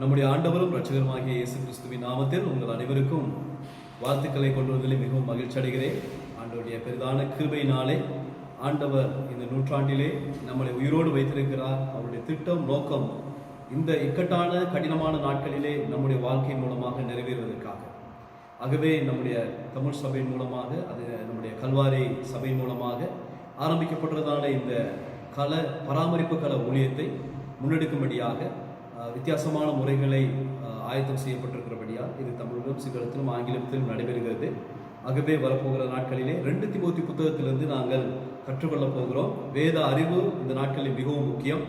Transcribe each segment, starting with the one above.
நம்முடைய ஆண்டவரும் இரட்சகருமாகிய இயேசு கிறிஸ்துவின் நாமத்தில் உங்கள் அனைவருக்கும் வாழ்த்துக்களை கொண்டு வருவதில் மிகவும் மகிழ்ச்சி அடைகிறேன். ஆண்டவருடைய பெரிதான கிருபையினாலே ஆண்டவர் இந்த நூற்றாண்டிலே நம்மளை உயிரோடு வைத்திருக்கிறார். அவருடைய திட்டம் நோக்கம் இந்த இக்கட்டான கடினமான நாட்களிலே நம்முடைய வாழ்க்கை மூலமாக நிறைவேறுவதற்காக. ஆகவே நம்முடைய தமிழ் சபையின் மூலமாக, அது நம்முடைய கல்வாரி சபை மூலமாக ஆரம்பிக்கப்பட்டதான இந்த பராமரிப்பு கள ஊழியத்தை முன்னெடுக்கும்படியாக வித்தியாசமான முறைகளை ஆயத்தம் செய்யப்பட்டிருக்கிறபடியால் இது தமிழிலும் சிங்களத்திலும் ஆங்கிலத்திலும் நடைபெறுகிறது. ஆகவே வரப்போகிற நாட்களிலே 2 தீமோத்தி புத்தகத்திலிருந்து நாங்கள் கற்றுக்கொள்ளப் போகிறோம். வேத அறிவு இந்த நாட்களில் மிகவும் முக்கியம்.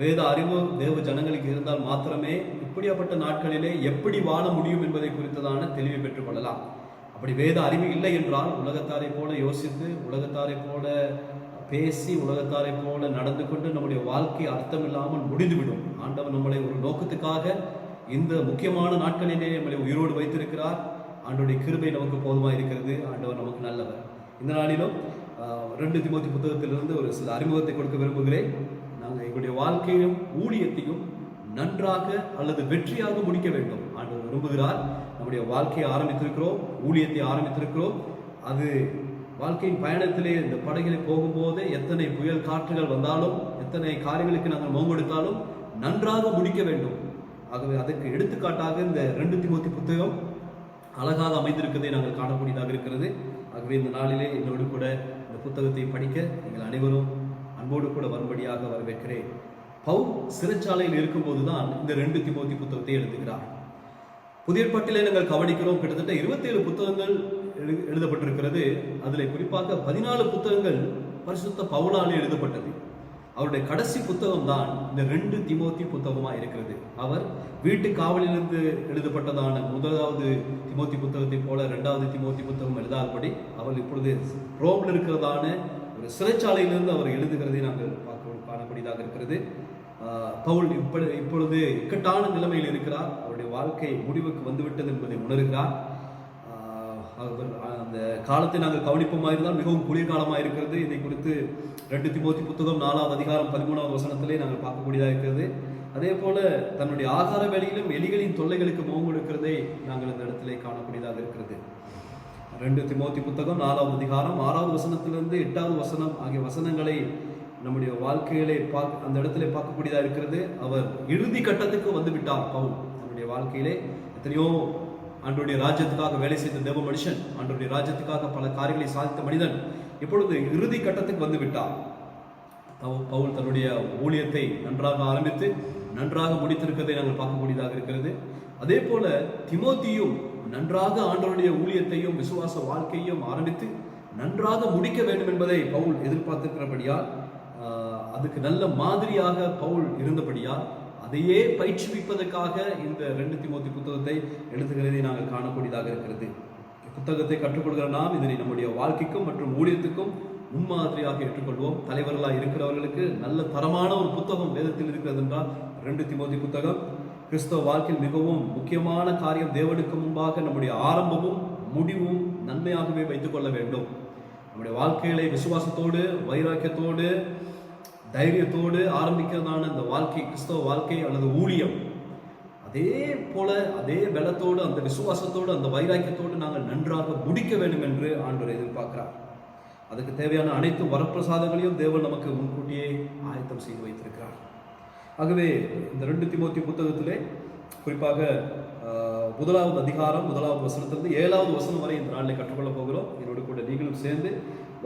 வேத அறிவு தேவ ஜனங்களுக்கு இருந்தால் மாத்திரமே இப்படியாப்பட்ட நாட்களிலே எப்படி வாழ முடியும் என்பதை குறித்ததான தெளிவை பெற்றுக் கொள்ளலாம். அப்படி வேத அறிவு இல்லை என்றால் உலகத்தாரை போல யோசித்து, உலகத்தாரை போல பேசி, உலகத்தாரை போல நடந்து கொண்டு நம்முடைய வாழ்க்கை அர்த்தம் இல்லாமல் முடிந்துவிடும். ஆண்டவர் நம்மளை ஒரு நோக்கத்துக்காக இந்த முக்கியமான நாட்களிலே நம்மளை உயிரோடு வைத்திருக்கிறார். ஆண்டவருடைய கிருபை நமக்கு போதுமாக இருக்கிறது. ஆண்டவர் நமக்கு நல்லவர். இந்த நாளிலும் 2 தீமோத்தி புத்தகத்திலிருந்து ஒரு சில அறிமுகத்தை கொடுக்க விரும்புகிறேன். நாங்கள் எங்களுடைய வாழ்க்கையும் ஊழியத்தையும் நன்றாக அல்லது வெற்றியாக முடிக்க வேண்டும் ஆண்டவர் விரும்புகிறார். நம்முடைய வாழ்க்கையை ஆரம்பித்திருக்கிறோம், ஊழியத்தை ஆரம்பித்திருக்கிறோம். அது வாழ்க்கையின் பயணத்திலே இந்த படகிலே போகும்போது எத்தனை புயல் காற்றுகள் வந்தாலும், எத்தனை காரியங்களுக்கு நாங்கள் முகங்கொடுத்தாலும் நன்றாக முடிக்க வேண்டும். ஆகவே அதற்கு எடுத்துக்காட்டாக இந்த 2 தீமோத்தி புத்தகம் அழகாக அமைந்திருக்கிறதை நாங்கள் காணக்கூடியதாக இருக்கிறது. ஆகவே இந்த நாளிலே என்னோடு கூட இந்த புத்தகத்தை படிக்க நீங்கள் அனைவரும் அன்போடு கூட வரும்படியாக வரவேற்கிறேன். பவுல் சிறைச்சாலையில் இருக்கும்போதுதான் இந்த 2 தீமோத்தி புத்தகத்தை எழுதுகிறார். புதிய ஏற்பாட்டிலே நாங்கள் கவனிக்கிறோம், கிட்டத்தட்ட 27 புத்தகங்கள் எழுதப்பட்டிருக்கிறது. அதில் குறிப்பாக 14 புத்தகங்கள் பரிசுத்த பவுலாலே எழுதப்பட்டது. அவருடைய கடைசி புத்தகம் தான் இந்த 2 தீமோத்தி புத்தகமாக இருக்கிறது. அவர் வீட்டு காவலிலிருந்து எழுதப்பட்டதான 1வது தீமோத்தி புத்தகத்தை போல 2வது தீமோத்தி புத்தகம் எழுதாதபடி அவர் இப்பொழுது ரோம்ல இருக்கிறதான ஒரு சிறைச்சாலையிலிருந்து அவர் எழுதுகிறதை நாங்கள் காணக்கூடியதாக இருக்கிறது. பவுல் இப்பொழுது இக்கட்டான நிலைமையில் இருக்கிறார். அவருடைய வாழ்க்கை முடிவுக்கு வந்துவிட்டது என்பதை உணர்கிறார். அந்த காலத்தை நாங்கள் கவனிப்போமா இருந்தால் மிகவும் குளிர்காலமாக இருக்கிறது. இதை குறித்து 2 தீமோத்தி புத்தகம் 4வது அதிகாரம் 13வது வசனத்திலே நாங்கள் பார்க்கக்கூடியதாக இருக்கிறது. அதே போல தன்னுடைய ஆகார வேளையிலும் எலிகளின் தொல்லைகளுக்கு முகம் கொடுக்கிறதை நாங்கள் இந்த இடத்திலே காணக்கூடியதாக இருக்கிறது. 2 தீமோத்தி புத்தகம் 4வது அதிகாரம் 6வது வசனத்திலிருந்து 8வது வசனம் ஆகிய வசனங்களை நம்முடைய வாழ்க்கையிலே அந்த இடத்துல பார்க்கக்கூடியதாக இருக்கிறது. அவர் இறுதி கட்டத்துக்கு வந்து விட்டார். பவுல் நம்முடைய வாழ்க்கையிலே எத்தனையோ ஆண்டவருடைய ராஜ்யத்துக்காக வேலை செய்த தேவ மனுஷன், ஆண்டவருடைய ராஜ்யத்துக்காக பல காரியங்களை சாதித்த மனிதன் இப்பொழுது இறுதி கட்டத்துக்கு வந்து விட்டார். பவுல் தன்னுடைய ஊழியத்தை நன்றாக ஆரம்பித்து நன்றாக முடித்திருக்கிறதை நாங்கள் பார்க்கக்கூடியதாக இருக்கிறது. அதே போல தீமோத்தியும் நன்றாக ஆண்டவருடைய ஊழியத்தையும் விசுவாச வாழ்க்கையும் ஆரம்பித்து நன்றாக முடிக்க வேண்டும் என்பதை பவுல் எதிர்பார்த்திருக்கிறபடியால், அதுக்கு நல்ல மாதிரியாக பவுல் இருந்தபடியால் அதையே பயிற்றுவிப்பதற்காக இந்த 2 தீமோத்தி புத்தகத்தை எழுதுகிறதை நாங்கள் காணக்கூடியதாக இருக்கிறது. புத்தகத்தை கற்றுக்கொள்கிற நாம் இதனை நம்முடைய வாழ்க்கைக்கும் மற்றும் ஊழியத்துக்கும் முன்மாதிரியாக ஏற்றுக்கொள்வோம். தலைவர்களாக இருக்கிறவர்களுக்கு நல்ல தரமான ஒரு புத்தகம் வேதத்தில் இருக்கிறது என்றால் 2 தீமோத்தி புத்தகம். கிறிஸ்தவ வாழ்க்கையில் மிகவும் முக்கியமான காரியம். தேவனுக்கு முன்பாக நம்முடைய ஆரம்பமும் முடிவும் நன்மையாகவே வைத்துக் கொள்ள வேண்டும். நம்முடைய வாழ்க்கைகளை விசுவாசத்தோடு, வைராக்கியத்தோடு, தைரியத்தோடு ஆரம்பிக்கிறதான இந்த வாழ்க்கை, கிறிஸ்தவ வாழ்க்கை அல்லது ஊழியம், அதே போல அதே பலத்தோடு, அந்த விசுவாசத்தோடு, அந்த வைராக்கியத்தோடு நாங்கள் நன்றாக முடிக்க வேண்டும் என்று ஆண்டவர் எதிர்பார்க்கிறார். அதுக்கு தேவையான அனைத்து வரப்பிரசாதங்களையும் தேவன் நமக்கு முன்கூட்டியே ஆயத்தம் செய்து வைத்திருக்கிறார். ஆகவே இந்த 2 தீமோத்தி புத்தகத்திலே குறிப்பாக 1வது அதிகாரம் 1வது வசனத்திலிருந்து 7வது வசனம் வரை இந்த நாளில் கற்றுக்கொள்ளப் போகிறோம். என்னோடு கூட நீங்களும் சேர்ந்து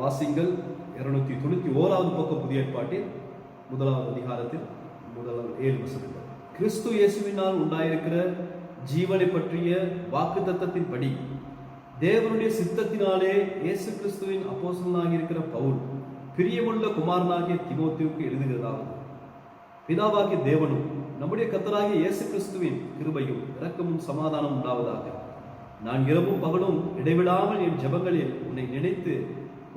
வாசிங்கள். 291வது பக்கம் புதிய ஏற்பாட்டில் 1வது அதிகாரத்தில் 7 வசனங்கள். கிறிஸ்து இயேசுவினால் உண்டாயிருக்கிற ஜீவனை பற்றிய வாக்குத்தத்தத்தின்படி தேவனுடைய சித்தத்தினாலே இயேசு கிறிஸ்துவின் அப்போஸ்தலனாக இருக்கிற பவுல் பிரியமுள்ள குமாரனாகிய தீமோத்தேயுவுக்கு எழுதுகிறதாவது: பிதாவாகிய தேவனும் நம்முடைய கர்த்தராகிய இயேசு கிறிஸ்துவின் கிருபையும் இரக்கமும் சமாதானம் உண்டாவதாக. நான் இரவும் பகலும் இடைவிடாமல் என் ஜெபங்களில் உன்னை நினைத்து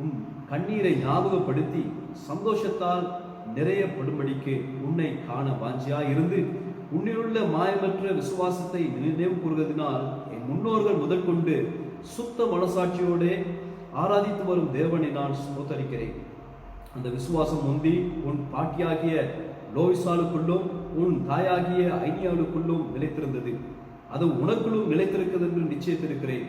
உன் கண்ணீரை ஞாபகப்படுத்தி சந்தோஷத்தால் நிறையப்படும்படிக்கு உன்னை காண வாஞ்சியாய் இருந்து உன்னிலுள்ள மாயமற்ற விசுவாசத்தை நினைவு கூறுவதனால் என் முன்னோர்கள் முதற்கொண்டு சுத்த மனசாட்சியோடு ஆராதித்து வரும் தேவனை நான் ஸ்தோத்தரிக்கிறேன். அந்த விசுவாசம் முந்தி உன் பாட்டியாகிய லோவிசாலுக்குள்ளும் உன் தாயாகிய ஐனியாளுக்குள்ளும் நிலைத்திருந்தது, அது உனக்குள்ளும் நிலைத்திருக்கிறது என்று நிச்சயித்திருக்கிறேன்.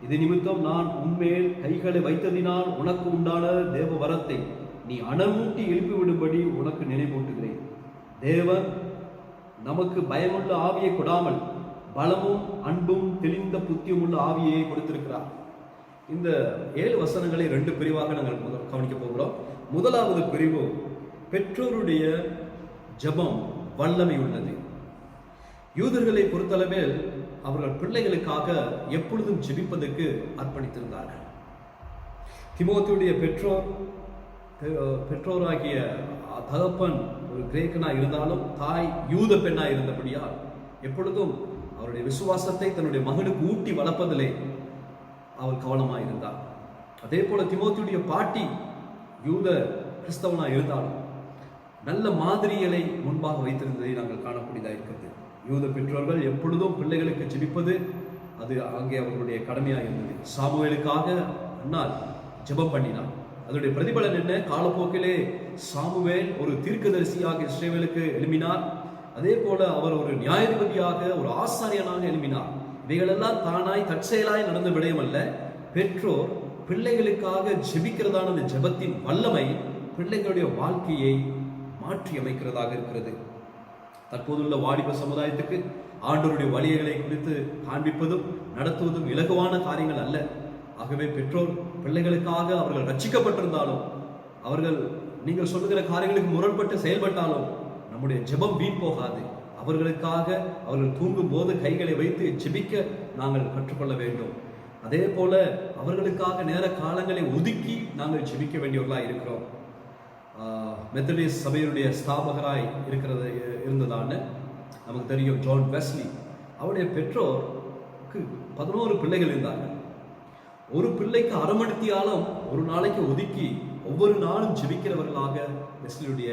இது நிமித்தம் நான் உன்மேல் கைகளை வைத்ததினால் உனக்கு உண்டான தேவ வரத்தை நீ அனமூட்டி எழுப்பிவிடும்படி உனக்கு நினைவூட்டுகிறேன். தேவன் நமக்கு பயமுள்ள ஆவியை கொடாமல் பலமும் அன்பும் தெளிந்த புத்தியும் உள்ள ஆவியை கொடுத்திருக்கிறார். இந்த 7 வசனங்களை 2 பிரிவாக நாங்கள் கவனிக்க போகிறோம். முதலாவது பிரிவு, பெற்றோருடைய ஜெபம் வல்லமை உள்ளது. யூதர்களை பொறுத்தளவில் அவர்கள் பிள்ளைகளுக்காக எப்பொழுதும் ஜெபிப்பதற்கு அர்ப்பணித்திருந்தார்கள். தீமோத்தேயுடைய பெற்றோராகிய தகப்பன் ஒரு கிரேக்கனா இருந்தாலும் தாய் யூத பெண்ணா இருந்தபடியால் எப்பொழுதும் அவருடைய விசுவாசத்தை தன்னுடைய மகனுக்கு ஊட்டி வளர்ப்பதிலே அவள் கவனமாயிருந்தார். அதே போல தீமோத்தேயுடைய பாட்டி யூத கிறிஸ்தவனா இருந்தாலும் நல்ல மாதிரிகளை முன்பாக வைத்திருந்ததை நாங்கள் காணக்கூடியதாக இருக்கிறது. யூத பெற்றோர்கள் எப்பொழுதும் பிள்ளைகளுக்கு ஜெபிப்பது அது அங்கே அவர்களுடைய கடமையாக இருந்தது. சாமுவேலுக்காக அன்னாள் ஜெபம் பண்ணினார். அதனுடைய பிரதிபலன் என்ன? காலப்போக்கிலே சாமுவேல் ஒரு தீர்க்கதரிசியாக இஸ்ரவேலுக்கு எழுப்பினார். அதே போல அவர் ஒரு நியாயாதிபதியாக, ஒரு ஆசாரியனாக எழுப்பினார். இவைகளெல்லாம் தானாய் தற்செயலாய் நடந்த விடயம் அல்ல. பெற்றோர் பிள்ளைகளுக்காக ஜெபிக்கிறதான அந்த ஜெபத்தின் வல்லமை பிள்ளைகளுடைய வாழ்க்கையை மாற்றி அமைக்கிறதாக இருக்கிறது. தற்போதுள்ள வாலிப சமுதாயத்துக்கு ஆண்டவருடைய வழிகளை குறித்து காண்பிப்பதும் நடத்துவதும் இலகுவான காரியங்கள் அல்ல. ஆகவே பெற்றோர் பிள்ளைகளுக்காக அவர்கள் ரட்சிக்கப்பட்டிருந்தாலும், அவர்கள் நீங்கள் சொல்லுகிற காரியங்களுக்கு முரண்பட்டு செயல்பட்டாலும் நம்முடைய ஜெபம் வீண் போகாது. அவர்களுக்காக அவர்கள் தூங்கும் போது கைகளை வைத்து ஜெபிக்க நாங்கள் கற்றுக்கொள்ள வேண்டும். அதே போல அவர்களுக்காக நேர காலங்களை ஒதுக்கி நாங்கள் ஜெபிக்க வேண்டியவர்களாக இருக்கிறோம். மெத்தடிஸ்ட் சபையுடைய ஸ்தாபகராய் இருந்ததான நமக்கு தெரியும் ஜான் வெஸ்லி. அவருடைய பெற்றோருக்கு 11 பிள்ளைகள் இருந்தார்கள். ஒரு பிள்ளைக்கு அரை மணித்தியாலும் ஒரு நாளைக்கு ஒதுக்கி ஒவ்வொரு நாளும் ஜெபிக்கிறவர்களாக வெஸ்லியுடைய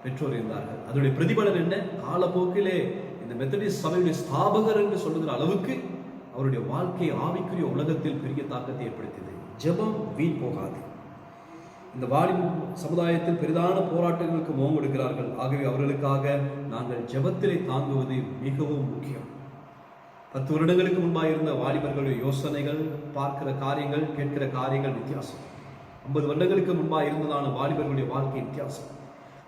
பெற்றோர் இருந்தார்கள். அதனுடைய பிரதிபலன் என்ன? காலப்போக்கிலே இந்த மெத்தடிஸ்ட் சபையுடைய ஸ்தாபகர் என்று சொல்லுகிற அளவுக்கு அவருடைய வாழ்க்கை ஆவிக்குரிய உலகத்தில் பெரிய தாக்கத்தை ஏற்படுத்தியது. ஜெபம் வீண் போகாது. இந்த வாலிப சமுதாயத்தில் பெரிதான போராட்டங்களுக்கு முகம் கொடுக்கிறார்கள். ஆகவே அவர்களுக்காக நாங்கள் ஜெபத்திலே தாங்குவது மிகவும் முக்கியம். 10 வருடங்களுக்கு முன்பாக இருந்த வாலிபர்களுடைய யோசனைகள், பார்க்கிற காரியங்கள், கேட்கிற காரியங்கள் வித்தியாசம். 50 வருடங்களுக்கு முன்பாக இருந்ததான வாலிபர்களுடைய வாழ்க்கை வித்தியாசம்.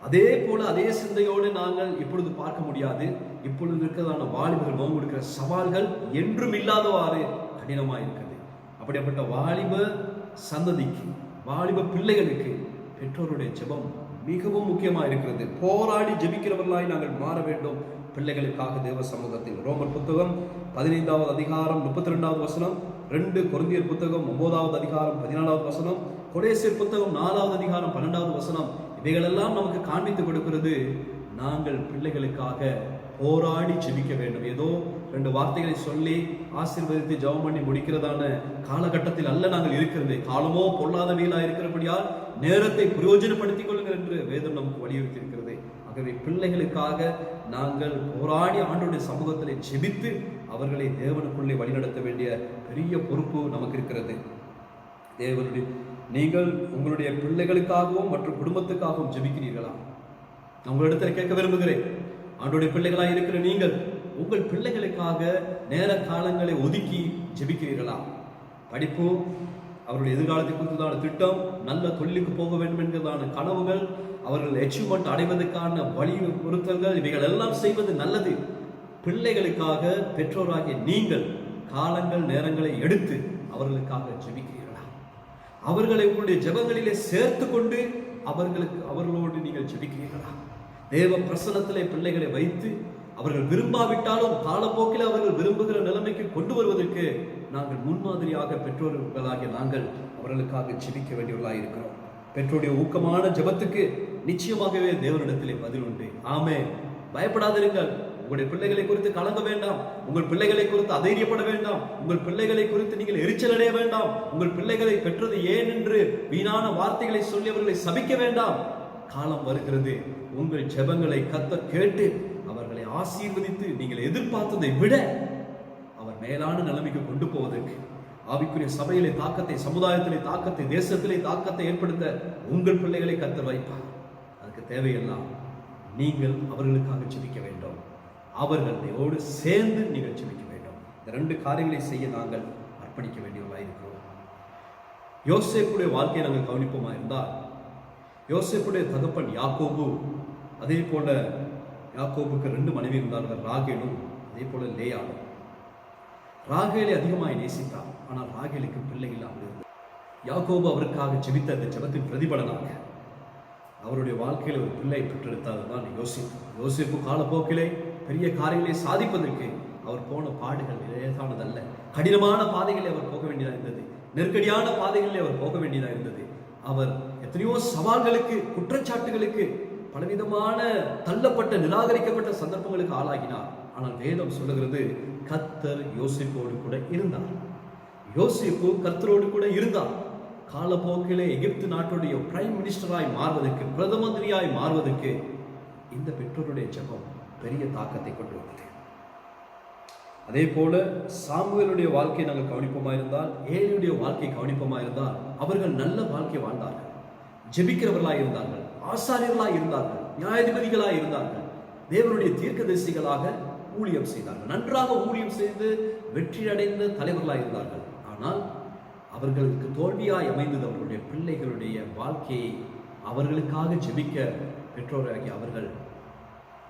அதே போல அதே சிந்தையோடு நாங்கள் இப்பொழுது பார்க்க முடியாது. இப்பொழுது இருக்கிறதான வாலிபர்கள் முகம் கொடுக்கிற சவால்கள் என்றும் இல்லாதவாறு கடினமாக இருக்கிறது. அப்படிப்பட்ட வாலிப சந்ததிக்கு, வாலிப பிள்ளைகளுக்கு பெற்றோருடைய ஜெபம் மிகவும் முக்கியமாக இருக்கிறது. போராடி ஜெபிக்கிறவர்களாய் நாங்கள் மாற வேண்டும் பிள்ளைகளுக்காக தேவ சமூகத்தில். ரோமர் புத்தகம் 15வது அதிகாரம் 32வது வசனம், 2 கொரிந்தியர் புத்தகம் 9வது அதிகாரம் 14வது வசனம், கொலேசியர் புத்தகம் 4வது அதிகாரம் 12வது வசனம், இவைகளெல்லாம் நமக்கு காண்பித்து கொடுக்கிறது நாங்கள் பிள்ளைகளுக்காக போராடி ஜெபிக்க வேண்டும். ஏதோ 2 வார்த்தைகளை சொல்லி ஆசீர்வதித்து ஜெபம் பண்ணி முடிக்கிறதான காலகட்டத்தில் அல்ல நாங்கள் இருக்கிறது. காலமோ பொல்லாத வீலா இருக்கிறபடியால் நேரத்தை பிரயோஜனப்படுத்திக் கொள்ளுங்கள் என்று வேதம் நமக்கு வலியுறுத்தி இருக்கிறது. ஆகவே பிள்ளைகளுக்காக நாங்கள் போராடி ஆண்டவருடைய சமூகத்தில் ஜெபித்து அவர்களை தேவனுக்குள்ளே வழிநடத்த வேண்டிய பெரிய பொறுப்பு நமக்கு இருக்கிறது. தேவனுடைய நீங்கள் உங்களுடைய பிள்ளைகளுக்காகவும் மற்றும் குடும்பத்துக்காகவும் ஜெபிக்கிறீர்களா? உங்களிடத்தில் கேட்க விரும்புகிறேன். ஆண்டவருடைய பிள்ளைகளாக இருக்கிற நீங்கள் உங்கள் பிள்ளைகளுக்காக நேர காலங்களை ஒதுக்கி ஜெபிக்கிறீர்களா? படிப்பு, அவருடைய எதிர்காலத்தை குறித்ததான திட்டம், நல்ல தொழிலுக்கு போக வேண்டும் என்கிறதான கனவுகள், அவர்கள் அச்சீவ்மெண்ட் அடைவதற்கான வலியுறுத்தல்கள், இவைகள் எல்லாம் செய்வது நல்லது. பிள்ளைகளுக்காக பெற்றோராகிய நீங்கள் காலங்கள் நேரங்களை எடுத்து அவர்களுக்காக ஜெபிக்கிறீர்களா? அவர்களை உங்களுடைய ஜெபங்களிலே சேர்த்து கொண்டு அவர்களோடு நீங்கள் ஜெபிக்கிறீர்களா? தேவ பிரசன்னத்திலே பிள்ளைகளை வைத்து அவர்கள் விரும்பாவிட்டாலும் காலப்போக்கில் அவர்கள் விரும்புகிற நிலைமைக்கு கொண்டு வருவதற்கு நாங்கள் முன்மாதிரியாக பெற்றோர்களாகிய நாங்கள் அவர்களுக்காக ஜெபிக்க வேண்டியவர்களாக இருக்கிறோம். பெற்றோருடைய ஊக்கமான ஜெபத்துக்கு நிச்சயமாகவே தேவனிடத்திலே பதில் உண்டு. ஆமென். பயப்படாதிருங்கள். உங்களுடைய பிள்ளைகளை குறித்து கலங்க வேண்டாம். உங்கள் பிள்ளைகளை குறித்து அதைரியப்பட வேண்டாம். உங்கள் பிள்ளைகளை குறித்து நீங்கள் எரிச்சல் அடைய வேண்டாம். உங்கள் பிள்ளைகளை பெற்றது ஏன் என்று வீணான வார்த்தைகளை சொல்லி அவர்களை சபிக்க வேண்டாம். காலம் வருகிறது, உங்கள் ஜெபங்களை கர்த்தர் கேட்டு அவர்களை ஆசீர்வதித்து நீங்கள் எதிர்பார்த்ததை விட அவர் மேலான நிலைமைக்கு கொண்டு போவதற்கு, ஆவிக்குரிய சபையிலே தாக்கத்தை, சமுதாயத்திலே தாக்கத்தை, தேசத்திலே தாக்கத்தை ஏற்படுத்த உங்கள் பிள்ளைகளை கர்த்தர் வைப்பார். அதுக்கு தேவையெல்லாம் நீங்கள் அவர்களுக்காக ஜெபிக்க வேண்டும். அவர்களோடு சேர்ந்து நீங்கள் ஜெபிக்க வேண்டும். இந்த 2 காரியங்களை செய்ய நாங்கள் அர்ப்பணிக்க வேண்டியவர்களாக இருக்கிறோம். யோசேப்புடைய வாழ்க்கையை நாங்கள் கவனிப்போமா இருந்தால், யோசேப்புடைய தகப்பன் யாக்கோபு, அதே போல யாக்கோபுக்கு 2 மனைவி இருந்தார்கள், ராகேலும் அதே போல லேயாலும். ராகேலை அதிகமாய் நேசித்தார், ஆனால் ராகேலுக்கு பிள்ளை இல்லாமல் இருந்தது. யாக்கோபு அவருக்காக ஜெபித்த அந்த ஜெபத்தின் பிரதிபலனாக அவருடைய வாழ்க்கையில் ஒரு பிள்ளை பெற்றெடுத்ததுதான் யோசேப்பு. யோசேப்பு காலப்போக்கிலே பெரிய காரியங்களை சாதிப்பதற்கு அவர் போன பாடுகள் லேசானதல்ல. கடினமான பாதைகளை அவர் போக வேண்டியதாக இருந்தது. நெருக்கடியான பாதைகளில் அவர் போக வேண்டியதாக இருந்தது. அவர் எத்தனையோ சவால்களுக்கு, குற்றச்சாட்டுகளுக்கு, பலவிதமான தள்ளப்பட்ட, நிராகரிக்கப்பட்ட சந்தர்ப்பங்களுக்கு ஆளாகினார். ஆனால் வேதம் சொல்லுகிறது, கர்த்தர் யோசேப்போடு கூட இருந்தார். யோசேப்பு கர்த்தரோடு கூட இருந்தார். காலப்போக்கிலே எகிப்து நாட்டுடைய பிரைம் மினிஸ்டராய் மாறுவதற்கு, பிரதம மந்திரியாய் மாறுவதற்கு இந்த பெற்றோருடைய ஜெபம் பெரிய தாக்கத்தை கொண்டு வந்தது. அதே போல சாமுவேலுடைய வாழ்க்கையை நாங்கள் கவனிப்போமா இருந்தால், ஏலியுடைய வாழ்க்கையை கவனிப்போமா இருந்தால், அவர்கள் நல்ல வாழ்க்கை வாழ்ந்தார்கள், ஜெபிக்கிறவர்களாய் இருந்தார்கள், ஆசாரியர்களாய் இருந்தார்கள், நியாயாதிபதிகளாய் இருந்தார்கள், தேவனுடைய தீர்க்கதரிசிகளாக ஊழியம் செய்தார்கள், நன்றாக ஊழியம் செய்து வெற்றி அடைந்த தலைவர்களாய் இருந்தார்கள். ஆனால் அவர்களுக்கு தோல்வியாய் அமைந்தது அவர்களுடைய பிள்ளைகளுடைய வாழ்க்கையை அவர்களுக்காக ஜெபிக்க பெற்றோராகி அவர்கள்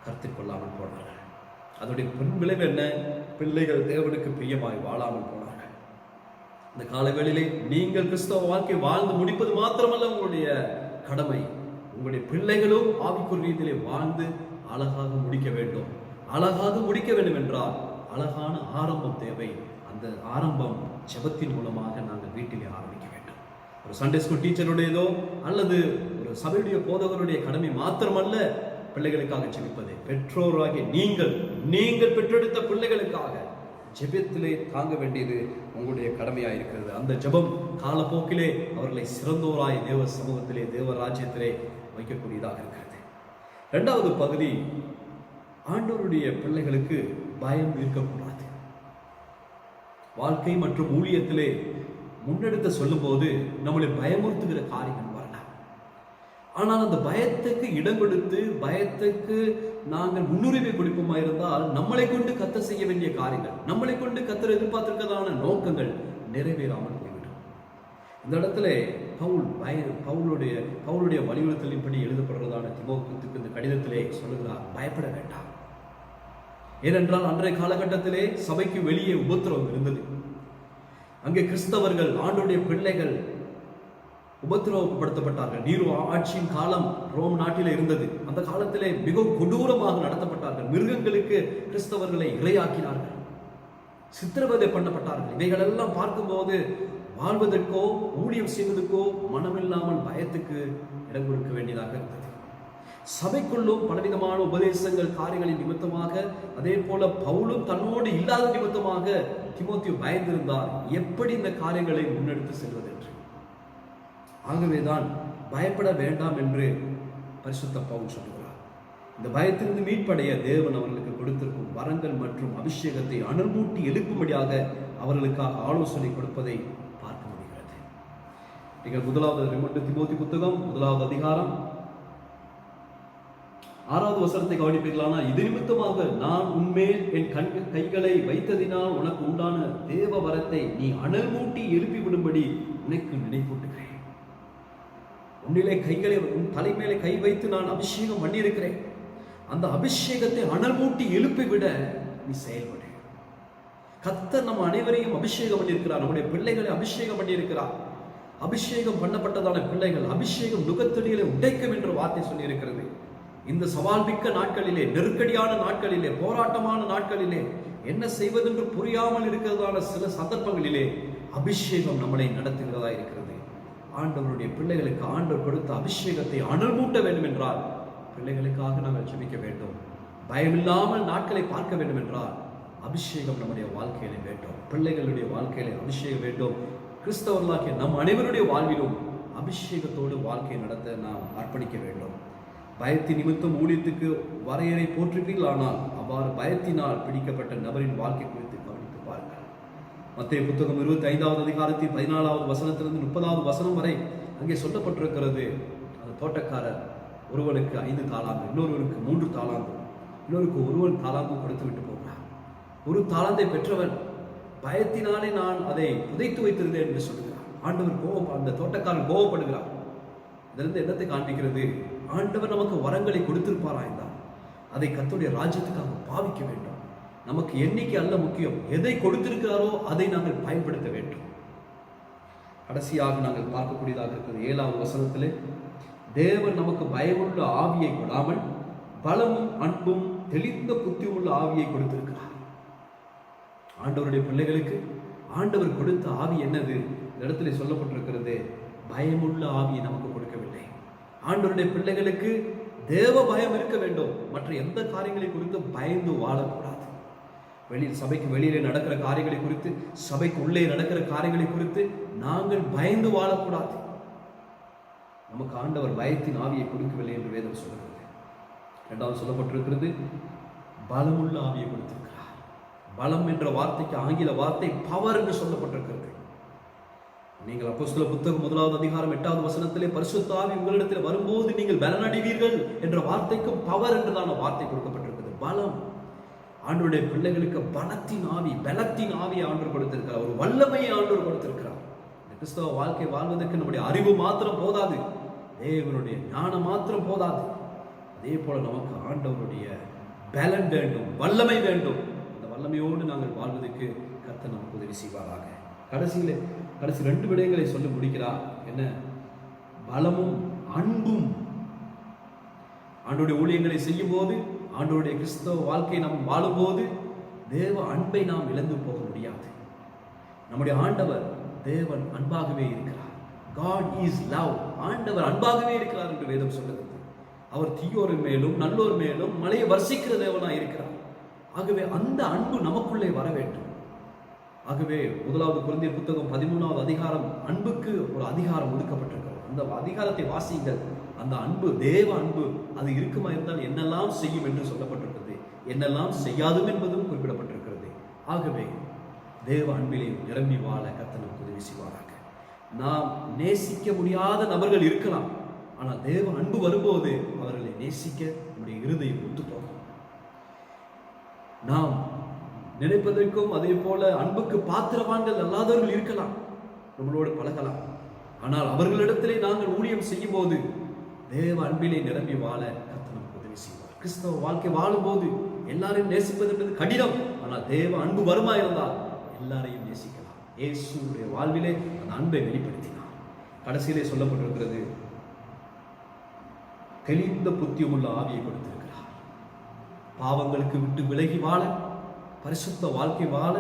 கருத்தில் கொள்ளாமல் போனார்கள். அதனுடைய விளைவு என்ன? பிள்ளைகள் தேவனுக்கு பிரியமாய் வாழாமல் போனார்கள். இந்த காலங்களிலே நீங்கள் கிறிஸ்தவ வாழ்க்கை வாழ்ந்து முடிப்பது மாத்திரமல்ல உங்களுடைய கடமை, உங்களுடைய பிள்ளைகளும் ஆவிக்குரிய ரீதியிலே வாழ்ந்து அழகாக முடிக்க வேண்டும். அழகாக முடிக்க வேண்டும் என்றால் அழகான ஆரம்பம் தேவை. அந்த ஆரம்பம் ஜெபத்தின் மூலமாக நாங்கள் வீட்டிலே ஆரம்பிக்க வேண்டும். ஒரு சண்டே ஸ்கூல் டீச்சருடையதோ அல்லது ஒரு சபையுடைய போதகருடைய கடமை மாத்திரமல்ல பிள்ளைகளுக்காக ஜெபிப்பது. பெற்றோராகிய நீங்கள் பெற்றெடுத்த பிள்ளைகளுக்காக ஜெபத்திலே தாங்க வேண்டியது உங்களுடைய கடமையாக இருக்கிறது. அந்த ஜெபம் காலப்போக்கிலே அவர்களை சிறந்தோராய் தேவ சமூகத்திலே, தேவ ராஜ்யத்திலே வைக்கக்கூடியதாக இருக்கிறது. 2வது பகுதி, ஆண்டவருடைய பிள்ளைகளுக்கு பயம் இருக்கக்கூடாது. வாழ்க்கை மற்றும் ஊழியத்திலே முன்னெடுத்து சொல்லும் போது நம்மளை பயமுறுத்துகிற காரியங்கள் வரலாம். ஆனால் அந்த பயத்துக்கு இடம் கொடுத்து, பயத்துக்கு நாங்கள் முன்னுரிமை கொடுப்போமா இருந்தால், நம்மளை கொண்டு கர்த்தர் செய்ய வேண்டிய காரியங்கள், நம்மளை கொண்டு கர்த்தர் எதிர்பார்த்திருக்கிறதான நோக்கங்கள் நிறைவேறாமல் போய்விடும். இந்த இடத்துல பவுலுடைய வலியுறுத்தலின்படி எழுதப்படுறதான தீமோத்தேயுக்கு இந்த கடிதத்திலே சொல்லுகிறார், பயப்பட வேண்டாம். ஏனென்றால் அன்றைய காலகட்டத்திலே சபைக்கு வெளியே உபத்திரவம் இருந்தது. அங்கே கிறிஸ்தவர்கள், ஆண்டவருடைய பிள்ளைகள் உபத்திரவப்படுத்தப்பட்டார்கள். நீரோ ஆட்சியின் காலம் ரோம் நாட்டிலே இருந்தது. அந்த காலத்திலே மிகவும் கொடூரமாக நடத்தப்பட்டார்கள். மிருகங்களுக்கு கிறிஸ்தவர்களை இரையாக்கினார்கள், சித்திரவதை பண்ணப்பட்டார்கள். இவைகள் எல்லாம் பார்க்கும்போது வாழ்வதற்கோ ஊழியம் செய்வதற்கோ மனமில்லாமல் பயத்துக்கு இடம் கொடுக்க வேண்டியதாக இருந்தது. சபைக்குள்ளும் பலவிதமான உபதேசங்கள், காரியங்களின் நிமித்தமாக, அதே போல பவுலும் தன்னோடு இல்லாத நிமித்தமாக தீமோத்தேயு பயந்திருந்தார், எப்படி இந்த காரியங்களை முன்னெடுத்து செல்வது என்று. ஆகவேதான் பயப்பட வேண்டாம் என்று பரிசுத்த பவுல் சொல்கிறார். இந்த பயத்திலிருந்து மீட்படைய தேவன் அவர்களுக்கு கொடுத்திருக்கும் வரங்கள் மற்றும் அபிஷேகத்தை அனல்மூட்டி எழுப்பும்படியாக அவர்களுக்காக ஆலோசனை கொடுப்பதை பார்க்க முடிகிறது. நீங்கள் 1 தீமோத்தேயு புத்தகம் 1வது அதிகாரம் 6வது வசனத்தை கவனிப்பீர்களானா, இது நிமித்தமாக நான் உன்மேல் என் கைகளை வைத்ததினால் உனக்கு உண்டான தேவ வரத்தை நீ அனல் மூட்டி எழுப்பி விடும்படி உனக்கு நினைப்பூட்டுகிறேன். உன்னிலே கைகளை, உன் தலைமையிலே கை வைத்து நான் அபிஷேகம் பண்ணியிருக்கிறேன். அந்த அபிஷேகத்தை அனல் மூட்டி எழுப்பி விட நீ செயல்படு. கர்த்தர் நம்ம அனைவரையும் அபிஷேகம் பண்ணியிருக்கிறார். நம்முடைய பிள்ளைகளை அபிஷேகம் பண்ணியிருக்கிறார். அபிஷேகம் பண்ணப்பட்டதான பிள்ளைகள் அபிஷேகம் நுகத்தடிகளை உடைக்கும் என்று வார்த்தை சொல்லி இருக்கிறது. இந்த சவால் மிக்க நாட்களிலே, நெருக்கடியான நாட்களிலே, போராட்டமான நாட்களிலே என்ன செய்வதென்று புரியாமல் இருக்கிறதான சில சந்தர்ப்பங்களிலே அபிஷேகம் நம்மளை நடத்துகிறதா இருக்கிறது. ஆண்டவருடைய பிள்ளைகளுக்கு ஆண்டவர் கொடுத்த அபிஷேகத்தை அனல் மூட்ட வேண்டும் என்றால் பிள்ளைகளுக்காக நாங்கள் ஜெபிக்க வேண்டும். பயமில்லாமல் நாட்களை பார்க்க வேண்டும் என்றால் அபிஷேகம் நம்முடைய வாழ்க்கையில வேண்டும். பிள்ளைகளுடைய வாழ்க்கையில அபிஷேகம் வேண்டும். கிறிஸ்தவர்களாகிய நம் அனைவருடைய வாழ்விலும் அபிஷேகத்தோடு வாழ்க்கை நடத்த நாம் அர்ப்பணிக்க வேண்டும். பயத்தின் நிமித்தம் ஊழியத்துக்கு வரையறை போற்றுவீர்கள், ஆனால் அவ்வாறு பயத்தினால் பிடிக்கப்பட்ட நபரின் வாழ்க்கை குறித்து கவனித்து பாருங்கள். மத்தேயு புத்தகம் 25வது அதிகாரத்தின் 14வது வசனத்திலிருந்து 30வது வசனம் வரை அங்கே சொல்லப்பட்டிருக்கிறது. அந்த தோட்டக்காரர் ஒருவனுக்கு 5 தாலாந்து, இன்னொருவருக்கு 3 தாலாந்து, இன்னொருக்கு 1 தாலாந்து கொடுத்து விட்டு போகிறார். 1 தாலாந்தை பெற்றவன் பயத்தினாலே நான் அதை புதைத்து வைத்திருந்தேன் என்று சொல்கிறார். ஆண்டவர் அந்த தோட்டக்காரன் கோபப்படுகிறார். இதிலிருந்து என்னத்தை காண்பிக்கிறது? ஆண்டவர் நமக்கு வரங்களை கொடுத்திருப்பாராய்ந்தால் அதை கர்த்தருடைய ராஜ்யத்துக்காக பாவிக்க வேண்டும். நமக்கு எண்ணிக்கை அல்ல முக்கியம், எதை கொடுத்திருக்கிறாரோ அதை நாங்கள் பயன்படுத்த வேண்டும். கடைசியாக நாங்கள் பார்க்கக்கூடியதாக இருக்கிறது 7வது வசனத்திலே, தேவன் நமக்கு பயமுள்ள ஆவியை கொடாமல் பலமும் அன்பும் தெளிந்த புத்தியுள்ள ஆவியை கொடுத்திருக்கிறார். ஆண்டவருடைய பிள்ளைகளுக்கு ஆண்டவர் கொடுத்த ஆவி என்னது? இந்த இடத்துல சொல்லப்பட்டிருக்கிறது, பயமுள்ள ஆவியை நமக்கு கொடுக்கவில்லை. ஆண்டவருடைய பிள்ளைகளுக்கு தேவ பயம் இருக்க வேண்டும். மற்ற எந்த காரியங்களை குறித்து பயந்து வாழக்கூடாது. சபைக்கு வெளியிலே நடக்கிற காரியங்களை குறித்து, சபைக்கு உள்ளே நடக்கிற காரியங்களை குறித்து நாங்கள் பயந்து வாழக்கூடாது. நமக்கு ஆண்டவர் பயத்தின் ஆவியை கொடுக்கவில்லை என்று வேதம் சொல்கிறது. 2வது சொல்லப்பட்டிருக்கிறது, பலமுள்ள ஆவியை கொடுத்திருக்கிறார். பலம் என்ற வார்த்தைக்கு ஆங்கில வார்த்தை பவர் என்று சொல்லப்பட்டிருக்கிறது. நீங்கள் அப்போஸ்தலர் புத்தகம் 1வது அதிகாரம் 8வது வசனத்திலே, பரிசுத்த ஆவி உங்களிடத்தில் வரும்போது நீங்கள் பலனடைவீர்கள் என்ற வார்த்தைக்கும் பவர் என்றதான வார்த்தை கொடுக்கப்பட்டிருக்கிறது. பலம். ஆண்டவருடைய பிள்ளைகளுக்கு பலத்தின் ஆவி, பலத்தின் ஆவியை ஆண்டவர் கொடுத்திருக்கிறார். ஒரு வல்லமையை ஆண்டவர் கொடுத்திருக்கிறார். இந்த கிறிஸ்தவ வாழ்க்கை வாழ்வதற்கு நம்முடைய அறிவு மாத்திரம் போதாது, தேவனுடைய ஞானம் மாத்திரம் போதாது. அதே போல நமக்கு ஆண்டவருடைய பலன் வேண்டும், வல்லமை வேண்டும். அந்த வல்லமையோடு நாங்கள் வாழ்வதற்கு கர்த்தர் நமக்கு உதவி செய்வாராக. கடைசி 2 விடயங்களை சொல்லி முடிக்கிறார். என்ன? பலமும் அன்பும். ஆண்டவருடைய ஊழியங்களை செய்யும் போது, ஆண்டவருடைய கிறிஸ்தவ வாழ்க்கை நாம் வாழும்போது தேவ அன்பை நாம் இழந்து போக முடியாது. நம்முடைய ஆண்டவர் தேவன் அன்பாகவே இருக்கிறார். God is love. ஆண்டவர் அன்பாகவே இருக்கிறார் என்று வேதம் சொல்லுகிறது. அவர் தீயோர் மேலும் நல்லோர் மேலும் மழையை வர்ஷிக்கிற தேவனாய் இருக்கிறார். ஆகவே அந்த அன்பு நமக்குள்ளே வர வேண்டும். ஆகவே 1வது கொரிந்தியர் புத்தகம் 13வது அதிகாரம், அன்புக்கு ஒரு அதிகாரம் ஒதுக்கப்பட்டிருக்கிறது. அந்த அதிகாரத்தை வாசியுங்கள். அந்த அன்பு, தேவ அன்பு, அது இருக்குமா இருந்தால் என்னெல்லாம் செய்யும் என்று சொல்லப்பட்டிருக்கிறது, என்னெல்லாம் செய்யாதும் என்பதும் குறிப்பிடப்பட்டிருக்கிறது. ஆகவே தேவ அன்பிலே நிரம்பி வாழ கர்த்தர் நமக்கு உதவி செய்வாராக. நாம் நேசிக்க முடியாத நபர்கள் இருக்கலாம், ஆனால் தேவ அன்பு வரும்போது அவர்களை நேசிக்க நம்முடைய இருதயம் ஒத்துப்போகும். நாம் நினைப்பதற்கும் அதே போல அன்புக்கு பாத்திரவான்கள் அல்லாதவர்கள் இருக்கலாம், நம்மளோடு பழகலாம். ஆனால் அவர்களிடத்திலே நாங்கள் ஊழியம் செய்யும் போது தேவ அன்பிலே நிரம்பி வாழ கர்த்தர் நமக்கு உதவி செய்வார். கிறிஸ்தவ வாழ்க்கை வாழும்போது எல்லாரையும் நேசிப்பது என்பது கடினம். ஆனால் தேவ அன்பு வருமா இருந்தால் எல்லாரையும் நேசிக்கலாம். இயேசுடைய வாழ்விலே அந்த அன்பை வெளிப்படுத்தினார். கடைசியிலே சொல்லப்பட்டிருக்கிறது, தெளிந்த புத்தியுள்ள ஆவியை கொடுத்திருக்கிறார். பாவங்களுக்கு விட்டு விலகி வாழ, பரிசுத்த வாழ்க்கை வாழ,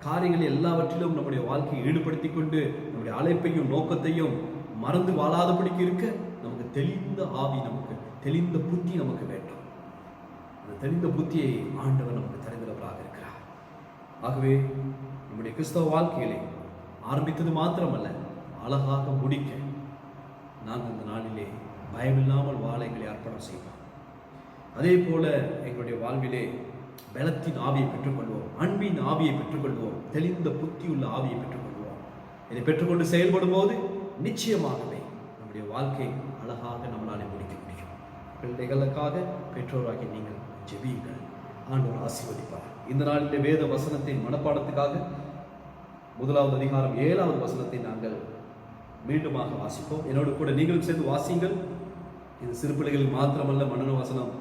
காரியங்களை எல்லாவற்றிலும் நம்முடைய வாழ்க்கையை ஈடுபடுத்திக் கொண்டு நம்முடைய அழைப்பையும் நோக்கத்தையும் மறந்து வாழாதபடிக்கு இருக்க நமக்கு தெளிந்த ஆவி, நமக்கு தெளிந்த புத்தி நமக்கு வேண்டும். அந்த தெளிந்த புத்தியை ஆண்டவர் நமக்கு தருகிறவராக இருக்கிறார். ஆகவே நம்முடைய கிறிஸ்தவ வாழ்க்கையிலே ஆரம்பித்தது மாத்திரமல்ல, அழகாக முடிக்க நாங்கள் இந்த நாளிலே பயமில்லாமல் வாழ எங்களை அர்ப்பணம் செய்வோம். அதே போல எங்களுடைய வாழ்விலே பலத்தின் ஆவியை பெற்றுக்கொள்வோம், அன்பின் ஆவியை பெற்றுக்கொள்வோம், தெளிந்த புத்தியுள்ள ஆவியை பெற்றுக்கொள்வோம். இதை பெற்றுக்கொண்டு செயல்படும் போது நிச்சயமாகவே நம்முடைய வாழ்க்கை அழகாக நம்மளாலே முடிக்க முடியும். பிள்ளைகளுக்காக பெற்றோராகி நீங்கள் ஜெபியுங்கள், ஆண்டவர் ஆசீர்வதிப்பார். இந்த நாளிலே வேத வசனத்தின் மனப்பாடத்துக்காக 1வது அதிகாரம் 7வது வசனத்தை நாங்கள் மீண்டுமாக வாசிப்போம். என்னோடு கூட நீங்களும் சேர்ந்து வாசிங்கள். இது சிறு பிள்ளைகள் மாத்திரமல்ல, மனன வசனம்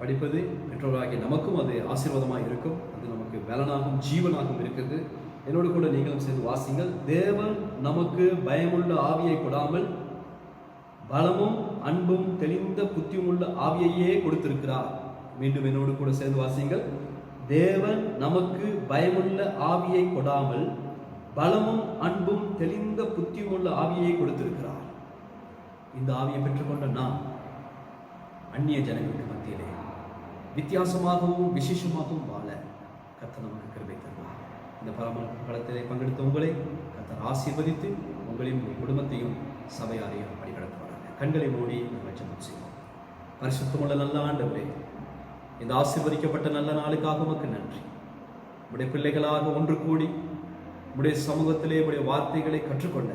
படிப்பது பெற்றோராகிய நமக்கும் அது ஆசீர்வாதமாக இருக்கும். அது நமக்கு பலனாகவும் ஜீவனாகவும் இருக்குது. என்னோடு கூட நீங்களும் சேர்ந்து வாசிங்கள். தேவன் நமக்கு பயமுள்ள ஆவியை கொடாமல் பலமும் அன்பும் தெளிந்த புத்தியுமுள்ள ஆவியையே கொடுத்திருக்கிறார். மீண்டும் என்னோடு கூட சேர்ந்து வாசிங்கள். தேவன் நமக்கு பயமுள்ள ஆவியை கொடாமல் பலமும் அன்பும் தெளிந்த புத்தியுமுள்ள ஆவியை கொடுத்திருக்கிறார். இந்த ஆவியை பெற்றுக்கொண்ட நாம் அந்நிய ஜனங்களுக்கு மத்தியிலே வித்தியாசமாகவும் விசேஷமாகவும் வாழ கர்த்தர் நமக்கு கிருபை தருவார். இந்த பரமபலத்திலே பங்கெடுத்த உங்களை கர்த்தர் ஆசீர்வதித்து உங்களையும் உங்கள் குடும்பத்தையும் சபையாரையும் வழிநடத்துவார்கள். கண்களை மூடி நம்ம ஜெபம் செய்வோம். பரிசுத்தமுள்ள நல்ல ஆண்டவரே, இந்த ஆசீர்வதிக்கப்பட்ட நல்ல நாளுக்காக உமக்கு நன்றி. உடைய பிள்ளைகளாக ஒன்று கூடி உடைய சமூகத்திலே உடைய வார்த்தைகளை கற்றுக்கொண்ட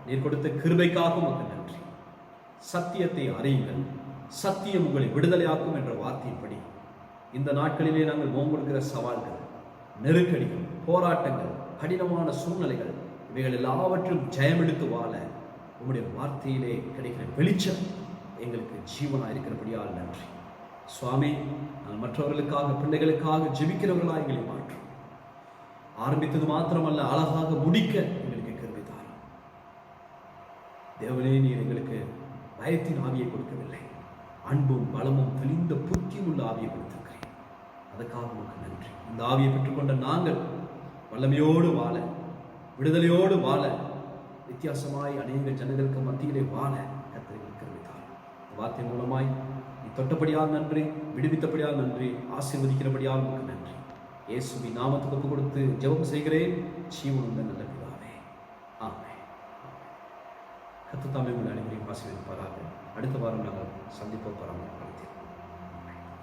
நீர் கொடுத்த கிருபைக்காக உமக்கு நன்றி. சத்தியத்தை அறியுங்கள், சத்தியம் உங்களை விடுதலையாக்கும் என்ற வார்த்தையின்படி இந்த நாட்களிலே நாங்கள் முகங்கொடுக்கிற சவால்கள், நெருக்கடிகள், போராட்டங்கள், கடினமான சூழ்நிலைகள், இவைகள் எல்லாவற்றும் ஜெயமெடுத்து வாழ உங்களுடைய வார்த்தையிலே கிடைக்கிற வெளிச்சம் எங்களுக்கு ஜீவனாக இருக்கிறபடியால் நன்றி சுவாமி. நான் மற்றவர்களுக்காக, பிள்ளைகளுக்காக ஜெபிக்கிறவர்களாக எங்களை மாற்றும். ஆரம்பித்தது மாத்திரமல்ல, அழகாக முடிக்க எங்களுக்கு கிருபை தாரும். தேவனே, நீர் எங்களுக்கு பயத்தின் ஆவியை கொடுக்கவில்லை, அன்பும் பலமும் தெளிந்த புத்தியும் உள்ள ஆவியை கொடுத்திருக்கிறேன். அதுக்காக உங்களுக்கு நன்றி. இந்த ஆவியை பெற்றுக்கொண்ட நாங்கள் வல்லமையோடு வாழ, விடுதலையோடு வாழ, வித்தியாசமாய் அநேக ஜனங்களுக்கு மத்தியிலே வாழ கர்த்தர் கிருபை தாரும். வார்த்தை மூலமாய் நீ தொட்டபடியால் நன்றி, விடுவித்தபடியால் நன்றி, ஆசீர்வதிக்கிறபடியால் உங்களுக்கு நன்றி. இயேசுவின் நாமத்துக்கு ஒப்பு கொடுத்து ஜெபம் செய்கிறேன் ஜீவனுள்ள நல்ல பிதாவே, ஆமென். கர்த்தர் தாமே உங்களை அனைவரையும் ஆசீர்வதிப்பாராக. அடுத்த வாரம் நாங்கள் சந்திப்போம்.